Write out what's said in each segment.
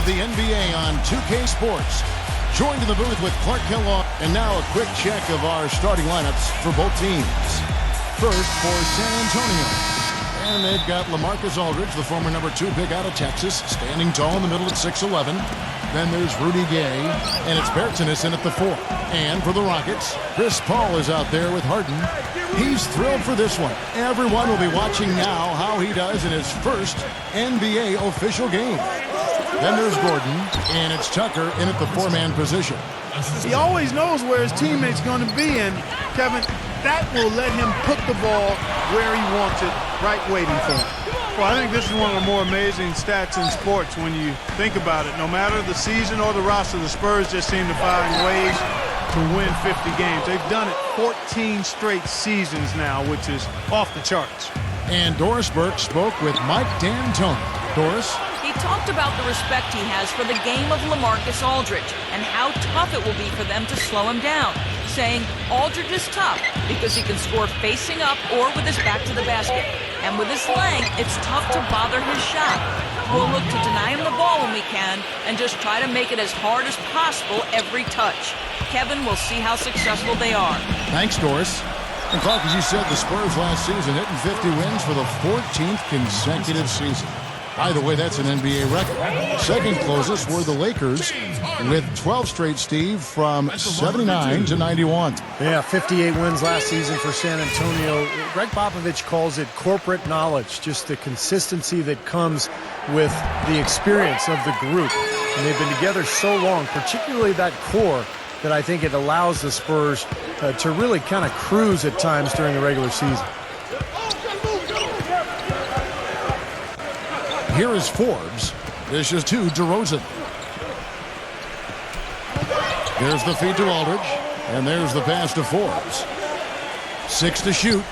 the NBA on 2K Sports. Joined in the booth with Clark Kellogg. And now a quick check of our starting lineups for both teams. First for San Antonio. And they've got LaMarcus Aldridge, the former #2 pick out of Texas, standing tall in the middle at 6'11". Then there's Rudy Gay, and it's Bertans in at the 4. And for the Rockets, Chris Paul is out there with Harden. He's thrilled for this one. Everyone will be watching now how he does in his first NBA official game. Then there's Gordon, and it's Tucker in at the 4-man position. He always knows where his teammate's going to be, and Kevin, that will let him put the ball where he wants it, right waiting for him. Well, I think this is one of the more amazing stats in sports when you think about it. No matter the season or the roster, the Spurs just seem to find ways to win 50 games. They've done it 14 straight seasons now, which is off the charts. And Doris Burke spoke with Mike D'Antoni. Doris? He talked about the respect he has for the game of LaMarcus Aldridge and how tough it will be for them to slow him down, saying Aldridge is tough because he can score facing up or with his back to the basket. And with his length, it's tough to bother his shot. We'll look to deny him the ball when we can and just try to make it as hard as possible every touch. Kevin, we'll see how successful they are. Thanks, Doris. And Clark, as you said, the Spurs last season hitting 50 wins for the 14th consecutive season. By the way, that's an NBA record. Second closest were the Lakers with 12 straight, Steve, from 79 to 91. Yeah, 58 wins last season for San Antonio. Greg Popovich calls it corporate knowledge, just the consistency that comes with the experience of the group. And they've been together so long, particularly that core, that I think it allows the Spurs to really kind of cruise at times during the regular season. Here is Forbes. This is to DeRozan. There's the feed to Aldridge. And there's the pass to Forbes. 6 to shoot.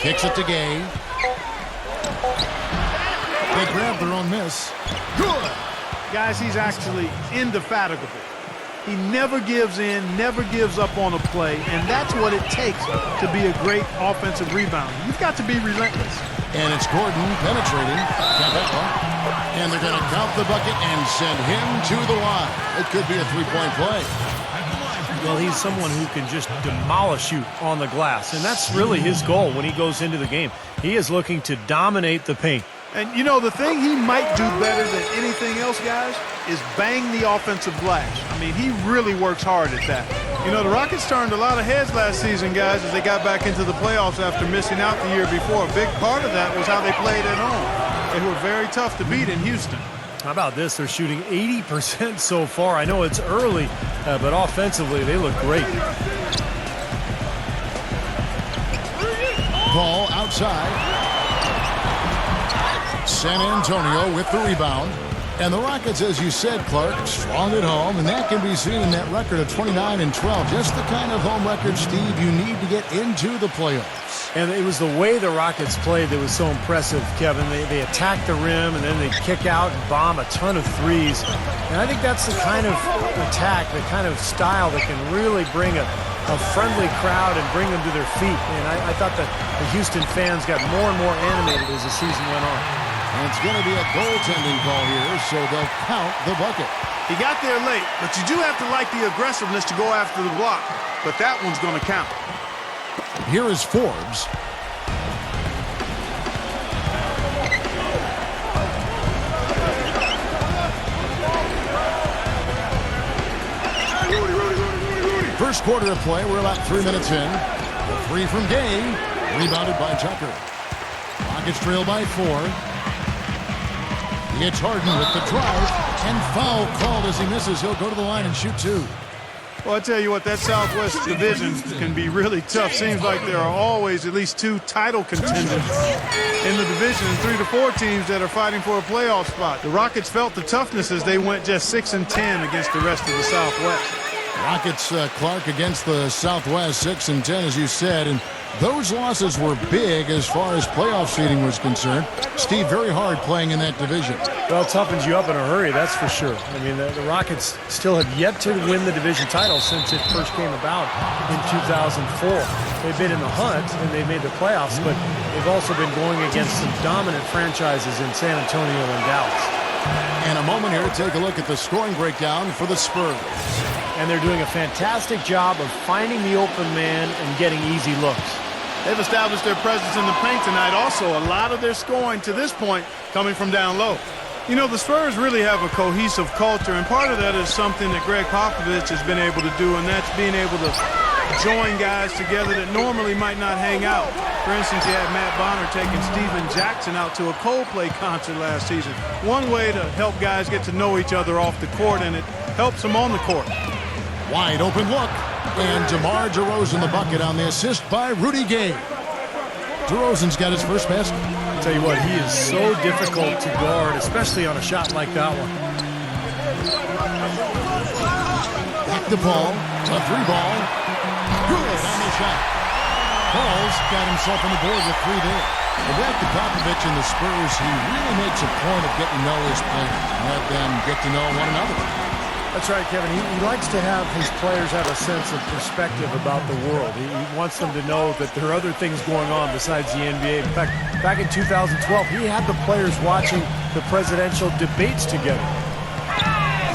Kicks it to Gay. They grab their own miss. Good. Guys, he's actually indefatigable. He never gives in, never gives up on a play, and that's what it takes to be a great offensive rebounder. You've got to be relentless. And it's Gordon penetrating. And they're going to count the bucket and send him to the line. It could be a three-point play. Well, he's someone who can just demolish you on the glass, and that's really his goal when he goes into the game. He is looking to dominate the paint. And, you know, the thing he might do better than anything else, guys, is bang the offensive glass. I mean, he really works hard at that. You know, the Rockets turned a lot of heads last season, guys, as they got back into the playoffs after missing out the year before. A big part of that was how they played at home. They were very tough to beat in Houston. How about this? They're shooting 80% so far. I know it's early, but offensively, they look great. Ball outside. San Antonio with the rebound. And the Rockets, as you said, Clark, strong at home, and that can be seen in that record of 29-12. Just the kind of home record, Steve, you need to get into the playoffs. And it was the way the Rockets played that was so impressive, Kevin. They attack the rim, and then they kick out and bomb a ton of threes. And I think that's the kind of attack, the kind of style that can really bring a friendly crowd and bring them to their feet. And I thought that the Houston fans got more and more animated as the season went on. And it's going to be a goaltending call here, so they'll count the bucket. He got there late, but you do have to like the aggressiveness to go after the block. But that one's going to count. Here is Forbes. First quarter of play, we're about 3 minutes in. The three from Gay, rebounded by Tucker. Rockets trail by 4. It's Harden with the drive, and foul called as he misses. He'll go to the line and shoot 2. Well, I tell you what, that Southwest division can be really tough. Seems like there are always at least 2 title contenders in the division and 3 to 4 teams that are fighting for a playoff spot. The Rockets felt the toughness as they went just 6-10 against the rest of the Southwest. Rockets, Clark, against the Southwest, 6-10, as you said, and those losses were big as far as playoff seeding was concerned. Steve, very hard playing in that division. Well, it toughens you up in a hurry, that's for sure. I mean, the Rockets still have yet to win the division title since it first came about in 2004. They've been in the hunt, and they've made the playoffs, but they've also been going against some dominant franchises in San Antonio and Dallas. And a moment here to take a look at the scoring breakdown for the Spurs. And they're doing a fantastic job of finding the open man and getting easy looks. They've established their presence in the paint tonight. Also, a lot of their scoring to this point coming from down low. You know, the Spurs really have a cohesive culture, and part of that is something that Greg Popovich has been able to do, and that's being able to join guys together that normally might not hang out. For instance, you had Matt Bonner taking Steven Jackson out to a Coldplay concert last season. One way to help guys get to know each other off the court, and it helps them on the court. Wide open look. And DeMar DeRozan the bucket on the assist by Rudy Gay. DeRozan's got his first basket. I'll tell you what, he is so difficult to guard, especially on a shot like that one. Back to Paul. A three ball. Good on the shot. Paul's got himself on the board with three there. And back to Popovich and the Spurs, he really makes a point of getting to know his players. Let them get to know one another. That's right, Kevin. He likes to have his players have a sense of perspective about the world. He wants them to know that there are other things going on besides the NBA. In fact, back in 2012, he had the players watching the presidential debates together.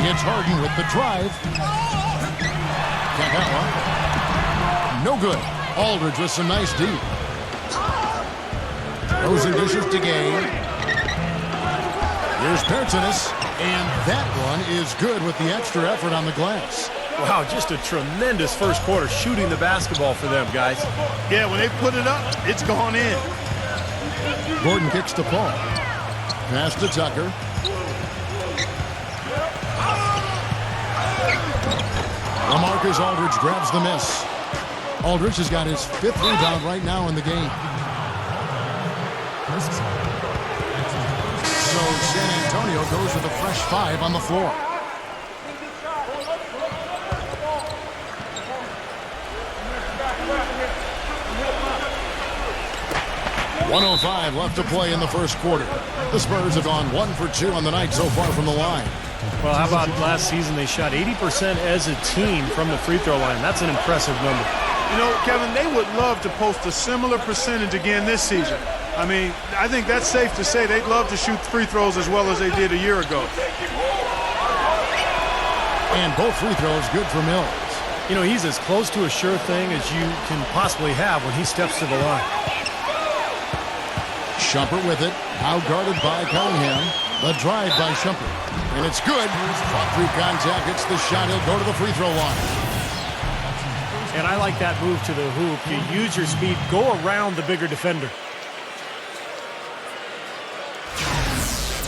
It's Harden with the drive. Got that one. No good. Aldridge with some nice D. Rosen dishes to Gay. Here's Pertinis. And that one is good with the extra effort on the glass. Wow, just a tremendous first quarter shooting the basketball for them, guys. Yeah, when they put it up, it's gone in. Gordon kicks to Paul. Pass to Tucker. LaMarcus Aldridge grabs the miss. Aldridge has got his fifth rebound right now in the game. So San Antonio goes with a fresh five on the floor. 1:05 left to play in the first quarter. The Spurs have gone 1 for 2 on the night so far from the line. Well, how about last season? They shot 80% as a team from the free throw line. That's an impressive number. You know, Kevin, they would love to post a similar percentage again this season. I mean, I think that's safe to say they'd love to shoot free throws as well as they did a year ago. And both free throws good for Mills. You know, he's as close to a sure thing as you can possibly have when he steps to the line. Shumpert with it. Now guarded by Cunningham. The drive by Shumpert. And it's good. Fought through contact. Hits the shot. He'll go to the free throw line. And I like that move to the hoop. You use your speed. Go around the bigger defender.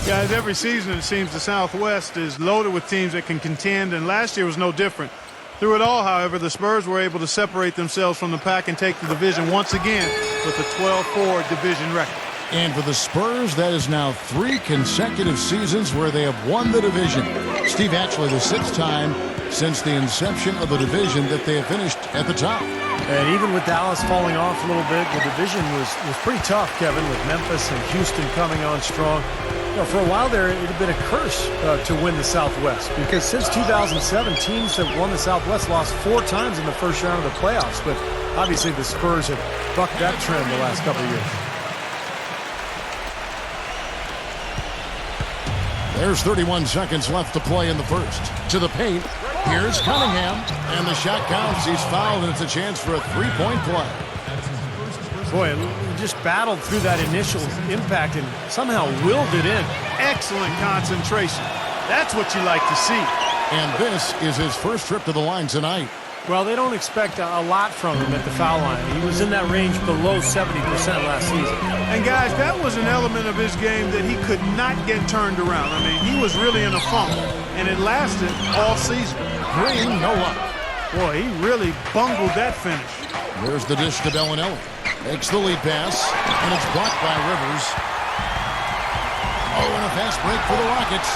Guys, every season it seems the Southwest is loaded with teams that can contend, and last year was no different. Through it all, however, the Spurs were able to separate themselves from the pack and take the division once again with a 12-4 division record. And for the Spurs, that is now 3 consecutive seasons where they have won the division. Steve, actually the 6th time since the inception of the division that they have finished at the top. And even with Dallas falling off a little bit, the division was pretty tough, Kevin, with Memphis and Houston coming on strong. You know, for a while there, it had been a curse to win the Southwest, because since 2007, teams that won the Southwest lost 4 times in the first round of the playoffs. But obviously the Spurs have bucked that trend the last couple of years. There's 31 seconds left to play in the first. To the paint. Here's Cunningham. And the shot counts. He's fouled, and it's a chance for a 3-point play. Boy, he just battled through that initial impact and somehow willed it in. Excellent concentration. That's what you like to see. And this is his first trip to the line tonight. Well, they don't expect a lot from him at the foul line. He was in that range below 70% last season. And guys, that was an element of his game that he could not get turned around. I mean, he was really in a funk, and it lasted all season. Green, no luck. Boy, he really bungled that finish. There's the dish to Bellinelli. Makes the lead pass, and it's blocked by Rivers. Oh, and a fast break for the Rockets.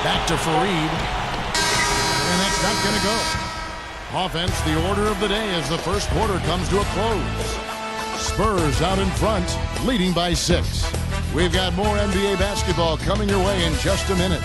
Back to Fareed. And that's not going to go. Offense, the order of the day as the first quarter comes to a close. Spurs out in front, leading by 6. We've got more NBA basketball coming your way in just a minute.